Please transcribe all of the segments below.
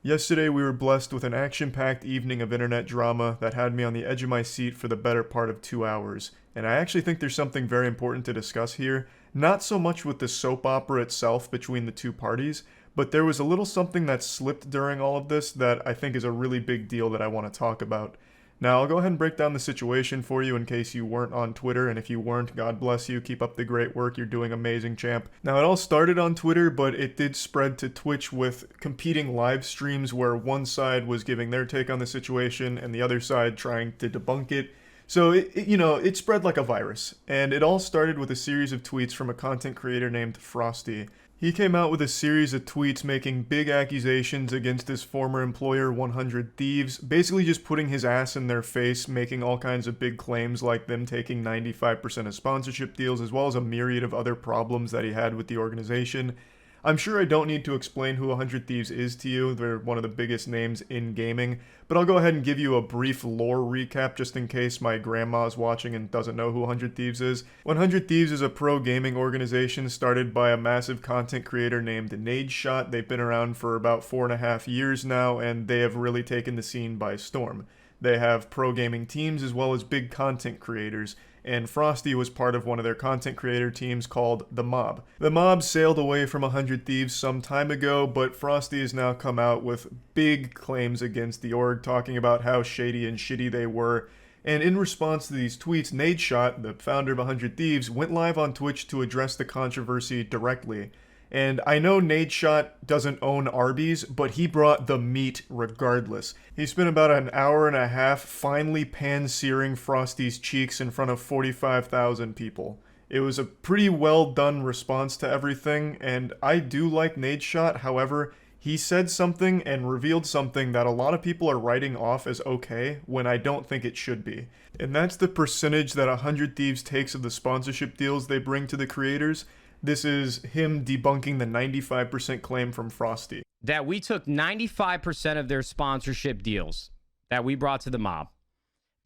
Yesterday, we were blessed with an action packed evening of internet drama that had me on the edge of my seat for the better part of 2 hours. And I actually think there's something very important to discuss here. Not so much with the soap opera itself between the two parties, but there was a little something that slipped during all of this that I think is a really big deal that I want to talk about. Now, I'll go ahead and break down the situation for you in case you weren't on Twitter, and if you weren't, God bless you, keep up the great work, you're doing amazing, champ. Now, it all started on Twitter, but it did spread to Twitch with competing live streams where one side was giving their take on the situation and the other side trying to debunk it. So, it spread like a virus, and it all started with a series of tweets from a content creator named Frosty. He came out with a series of tweets making big accusations against his former employer, 100 Thieves, basically just putting his ass in their face, making all kinds of big claims like them taking 95% of sponsorship deals, as well as a myriad of other problems that he had with the organization. I'm sure I don't need to explain who 100 Thieves is to you, they're one of the biggest names in gaming, but I'll go ahead and give you a brief lore recap just in case my grandma's watching and doesn't know who 100 Thieves is. 100 Thieves is a pro gaming organization started by a massive content creator named Nadeshot. They've been around for about 4.5 years now, and they have really taken the scene by storm. They have pro gaming teams as well as big content creators, and Frosty was part of one of their content creator teams called The Mob. The Mob sailed away from 100 Thieves some time ago, but Frosty has now come out with big claims against the org, talking about how shady and shitty they were. And in response to these tweets, Nadeshot, the founder of 100 Thieves, went live on Twitch to address the controversy directly. And I know Nadeshot doesn't own Arby's, but he brought the meat regardless. He spent about an hour and a half finally pan-searing Frosty's cheeks in front of 45,000 people. It was a pretty well done response to everything, and I do like Nadeshot. However, he said something and revealed something that a lot of people are writing off as okay when I don't think it should be. And that's the percentage that 100 Thieves takes of the sponsorship deals they bring to the creators. This is him debunking the 95% claim from Frosty. That we took 95% of their sponsorship deals that we brought to the mob.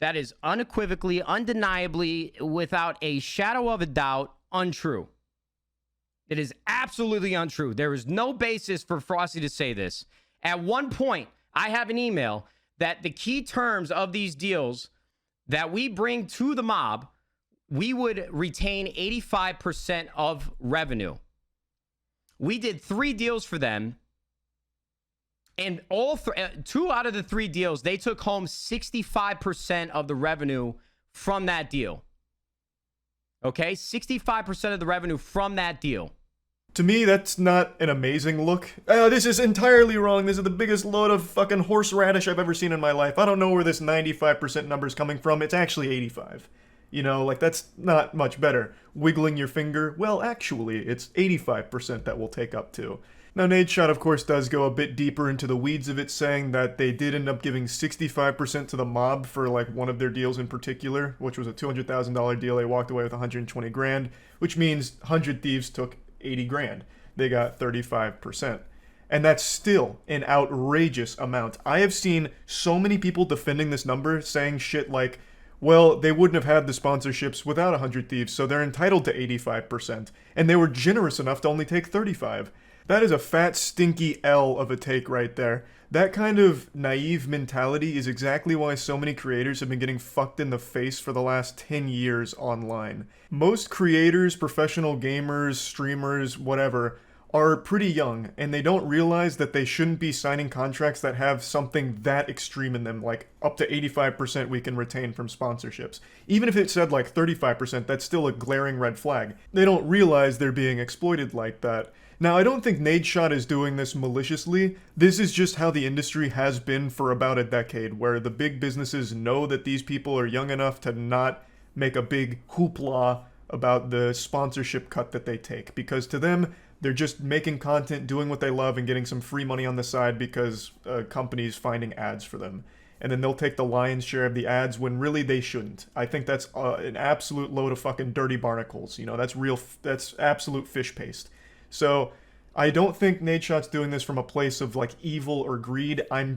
That is unequivocally, undeniably, without a shadow of a doubt, untrue. It is absolutely untrue. There is no basis for Frosty to say this. At one point, I have an email that the key terms of these deals that we bring to the mob, we would retain 85% of revenue. We did 3 deals for them, and two out of the 3 deals, they took home 65% of the revenue from that deal. Okay, 65% of the revenue from that deal. To me, that's not an amazing look. This is entirely wrong. This is the biggest load of fucking horseradish I've ever seen in my life. I don't know where this 95% number is coming from. It's actually 85. You know, like, that's not much better. Wiggling your finger, well, actually, it's 85% that we'll take up to. Now, Nadeshot, of course, does go a bit deeper into the weeds of it, saying that they did end up giving 65% to the mob for, like, one of their deals in particular, which was a $200,000 deal. They walked away with 120 grand, which means 100 Thieves took 80 grand. They got 35%. And that's still an outrageous amount. I have seen so many people defending this number, saying shit like, well, they wouldn't have had the sponsorships without 100 Thieves, so they're entitled to 85%, and they were generous enough to only take 35. That is a fat, stinky L of a take right there. That kind of naive mentality is exactly why so many creators have been getting fucked in the face for the last 10 years online. Most creators, professional gamers, streamers, whatever, are pretty young, and they don't realize that they shouldn't be signing contracts that have something that extreme in them, like up to 85% we can retain from sponsorships. Even if it said like 35%, that's still a glaring red flag. They don't realize they're being exploited like that. Now, I don't think Nadeshot is doing this maliciously. This is just how the industry has been for about a decade, where the big businesses know that these people are young enough to not make a big hoopla about the sponsorship cut that they take, because to them, they're just making content, doing what they love, and getting some free money on the side because a company's finding ads for them. And then they'll take the lion's share of the ads when really they shouldn't. I think that's an absolute load of fucking dirty barnacles. You know, that's absolute fish paste. So I don't think Nadeshot's doing this from a place of like evil or greed. I'm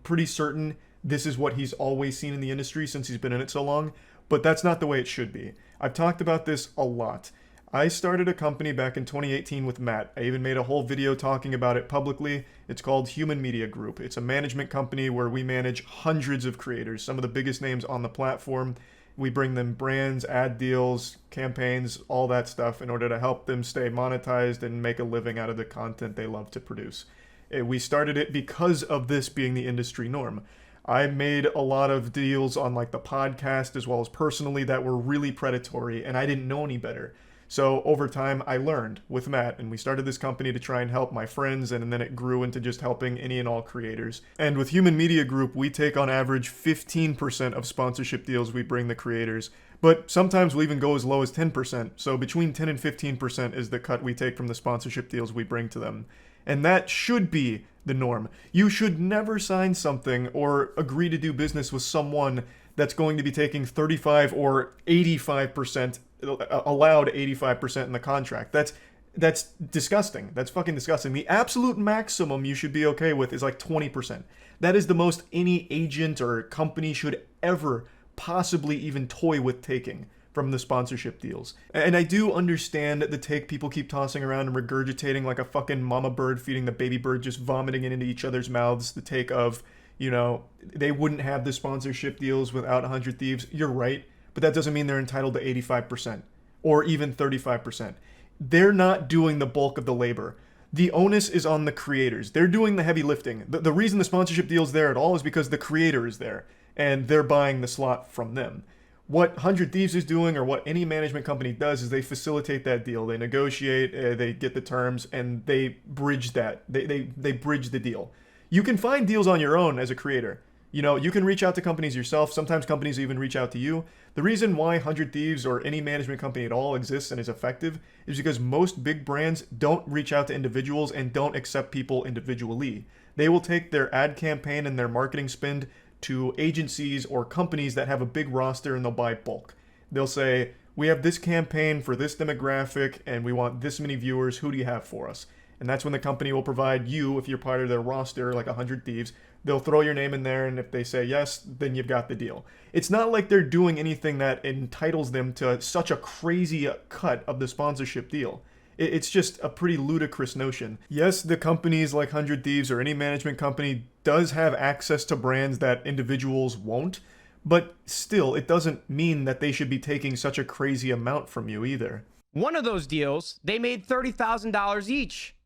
pretty certain this is what he's always seen in the industry since he's been in it so long. But that's not the way it should be. I've talked about this a lot. I started a company back in 2018 with Matt. I even made a whole video talking about it publicly. It's called Human Media Group. It's a management company where we manage hundreds of creators, some of the biggest names on the platform. We bring them brands, ad deals, campaigns, all that stuff in order to help them stay monetized and make a living out of the content they love to produce. We started it because of this being the industry norm. I made a lot of deals on like the podcast as well as personally that were really predatory, and I didn't know any better. So over time, I learned with Matt, and we started this company to try and help my friends, and then it grew into just helping any and all creators. And with Human Media Group, we take on average 15% of sponsorship deals we bring the creators, but sometimes we'll even go as low as 10%. So between 10 and 15% is the cut we take from the sponsorship deals we bring to them. And that should be the norm. You should never sign something or agree to do business with someone that's going to be taking 35 or 85%, allowed 85% in the contract. That's disgusting. That's fucking disgusting. The absolute maximum you should be okay with is like 20%. That is the most any agent or company should ever possibly even toy with taking from the sponsorship deals. And I do understand the take people keep tossing around and regurgitating like a fucking mama bird feeding the baby bird, just vomiting it into each other's mouths. The take of, you know, they wouldn't have the sponsorship deals without 100 Thieves. You're right, but that doesn't mean they're entitled to 85% or even 35%. They're not doing the bulk of the labor. The onus is on the creators. They're doing the heavy lifting. The reason the sponsorship deal's there at all is because the creator is there and they're buying the slot from them. What 100 Thieves is doing, or what any management company does, is they facilitate that deal. They negotiate, they get the terms, and they bridge that. They bridge the deal. You can find deals on your own as a creator. You know, you can reach out to companies yourself. Sometimes companies even reach out to you. The reason why 100 Thieves or any management company at all exists and is effective is because most big brands don't reach out to individuals and don't accept people individually. They will take their ad campaign and their marketing spend to agencies or companies that have a big roster, and they'll buy bulk. They'll say, we have this campaign for this demographic and we want this many viewers. Who do you have for us? And that's when the company will provide you, if you're part of their roster, like 100 Thieves, they'll throw your name in there, and if they say yes, then you've got the deal. It's not like they're doing anything that entitles them to such a crazy cut of the sponsorship deal. It's just a pretty ludicrous notion. Yes, the companies like 100 Thieves or any management company does have access to brands that individuals won't, but still, it doesn't mean that they should be taking such a crazy amount from you either. One of those deals, they made $30,000 each.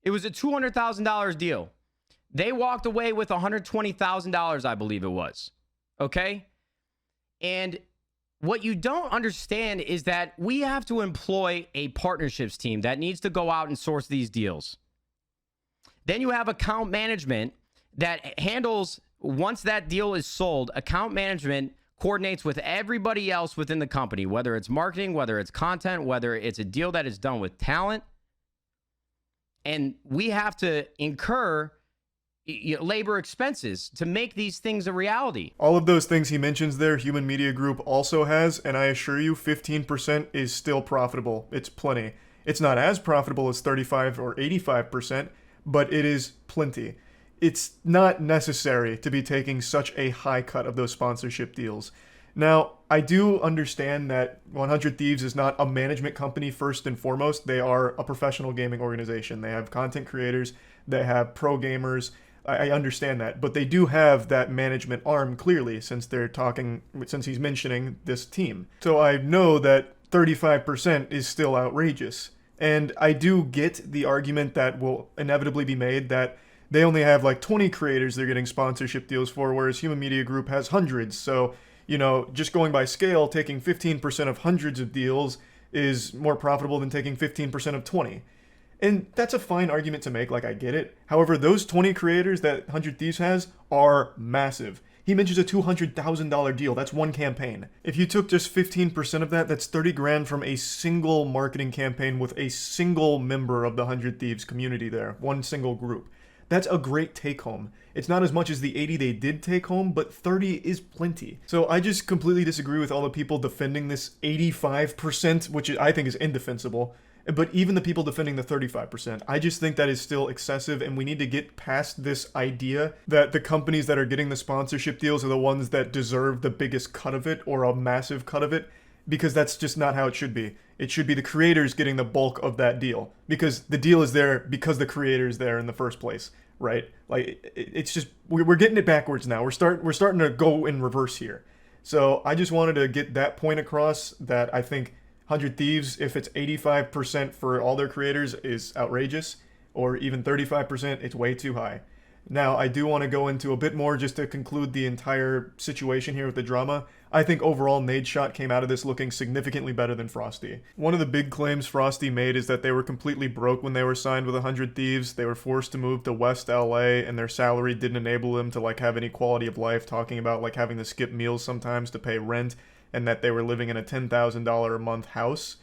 It was a $200,000 deal. They walked away with $120,000, I believe it was. Okay? And what you don't understand is that we have to employ a partnerships team that needs to go out and source these deals. Then you have account management that handles, once that deal is sold, account management coordinates with everybody else within the company, whether it's marketing, whether it's content, whether it's a deal that is done with talent. And we have to incur labor expenses to make these things a reality. All of those things he mentions there, Human Media Group also has, and I assure you 15% is still profitable. It's plenty. It's not as profitable as 35 or 85%, but it is plenty. It's not necessary to be taking such a high cut of those sponsorship deals. Now, I do understand that 100 Thieves is not a management company first and foremost. They are a professional gaming organization. They have content creators, they have pro gamers. I understand that, but they do have that management arm clearly, since he's mentioning this team. So I know that 35% is still outrageous. And I do get the argument that will inevitably be made that they only have like 20 creators they're getting sponsorship deals for, whereas Human Media Group has hundreds. So, you know, just going by scale, taking 15% of hundreds of deals is more profitable than taking 15% of 20. And that's a fine argument to make, like, I get it. However, those 20 creators that 100 Thieves has are massive. He mentions a $200,000 deal. That's one campaign. If you took just 15% of that, that's 30 grand from a single marketing campaign with a single member of the 100 Thieves community there. One single group. That's a great take home. It's not as much as the 80 they did take home, but 30 is plenty. So I just completely disagree with all the people defending this 85%, which I think is indefensible. But even the people defending the 35%, I just think that is still excessive, and we need to get past this idea that the companies that are getting the sponsorship deals are the ones that deserve the biggest cut of it or a massive cut of it. because that's just not how it should be. It should be the creators getting the bulk of that deal, because the deal is there because the creator's there in the first place, right? Like it's just we're getting it backwards now. We're starting to go in reverse here. So I just wanted to get that point across, that I think 100 Thieves, if it's 85% for all their creators, is outrageous, or even 35%, it's way too high. Now, I do want to go into a bit more just to conclude the entire situation here with the drama. I think overall, Nadeshot came out of this looking significantly better than Frosty. One of the big claims Frosty made is that they were completely broke when they were signed with 100 Thieves. They were forced to move to West LA, and their salary didn't enable them to like have any quality of life, talking about like having to skip meals sometimes to pay rent, and that they were living in a $10,000 a month house.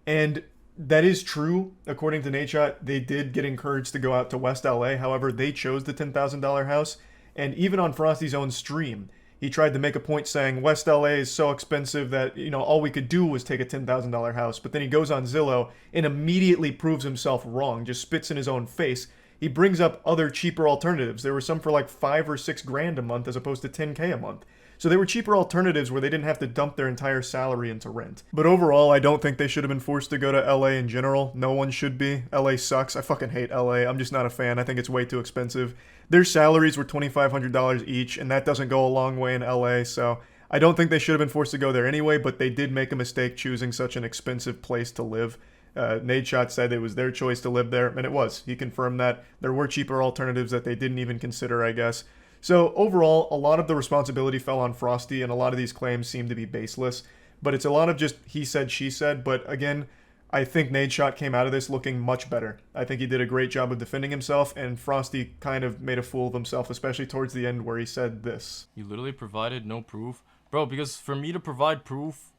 And that is true. According to Nadeshot, they did get encouraged to go out to West LA. However, they chose the $10,000 house. And even on Frosty's own stream, he tried to make a point saying West LA is so expensive that, all we could do was take a $10,000 house. But then he goes on Zillow and immediately proves himself wrong, just spits in his own face. He brings up other cheaper alternatives. There were some for like $5 or $6 grand a month as opposed to $10K a month. So they were cheaper alternatives where they didn't have to dump their entire salary into rent. But overall, I don't think they should have been forced to go to LA in general. No one should be. LA sucks. I fucking hate LA. I'm just not a fan. I think it's way too expensive. Their salaries were $2,500 each, and that doesn't go a long way in LA, so I don't think they should have been forced to go there anyway, but they did make a mistake choosing such an expensive place to live. Nadeshot said it was their choice to live there, and it was. He confirmed that there were cheaper alternatives that they didn't even consider, I guess. So overall, a lot of the responsibility fell on Frosty, and a lot of these claims seem to be baseless. But it's a lot of just he said, she said. But again, I think Nadeshot came out of this looking much better. I think he did a great job of defending himself, and Frosty kind of made a fool of himself, especially towards the end where he said this. You literally provided no proof? Bro, because for me to provide proof,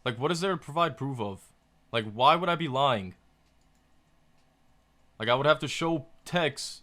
like what is there to provide proof of? Like why would I be lying? Like I would have to show text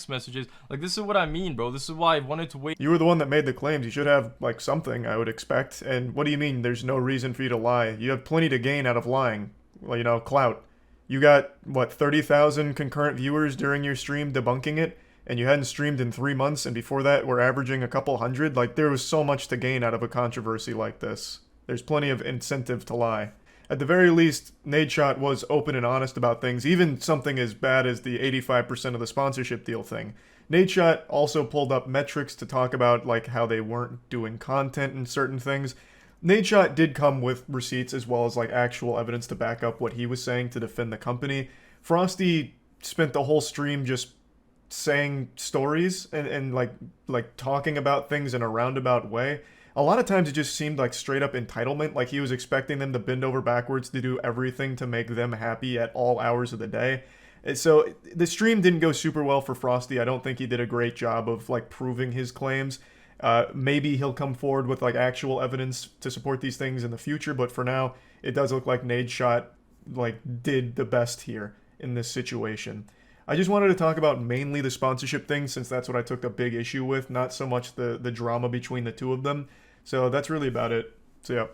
messages. Like this is what I mean, bro. This is why I wanted to wait. You were the one that made the claims. You should have like something, I would expect. And what do you mean there's no reason for you to lie? You have plenty to gain out of lying. Well, clout. You got, 30,000 concurrent viewers during your stream debunking it, and you hadn't streamed in 3 months, and before that we're averaging a couple hundred. Like, there was so much to gain out of a controversy like this. There's plenty of incentive to lie. At the very least, Nadeshot was open and honest about things, even something as bad as the 85% of the sponsorship deal thing. Nadeshot also pulled up metrics to talk about like how they weren't doing content and certain things. Nadeshot did come with receipts as well as like actual evidence to back up what he was saying to defend the company. Frosty spent the whole stream just saying stories and like talking about things in a roundabout way. A lot of times it just seemed like straight up entitlement, like he was expecting them to bend over backwards to do everything to make them happy at all hours of the day. And so the stream didn't go super well for Frosty. I don't think he did a great job of like proving his claims. Maybe he'll come forward with like actual evidence to support these things in the future, but for now, it does look like Nadeshot like did the best here in this situation. I just wanted to talk about mainly the sponsorship thing, since that's what I took a big issue with, not so much the drama between the two of them. So that's really about it. So yeah.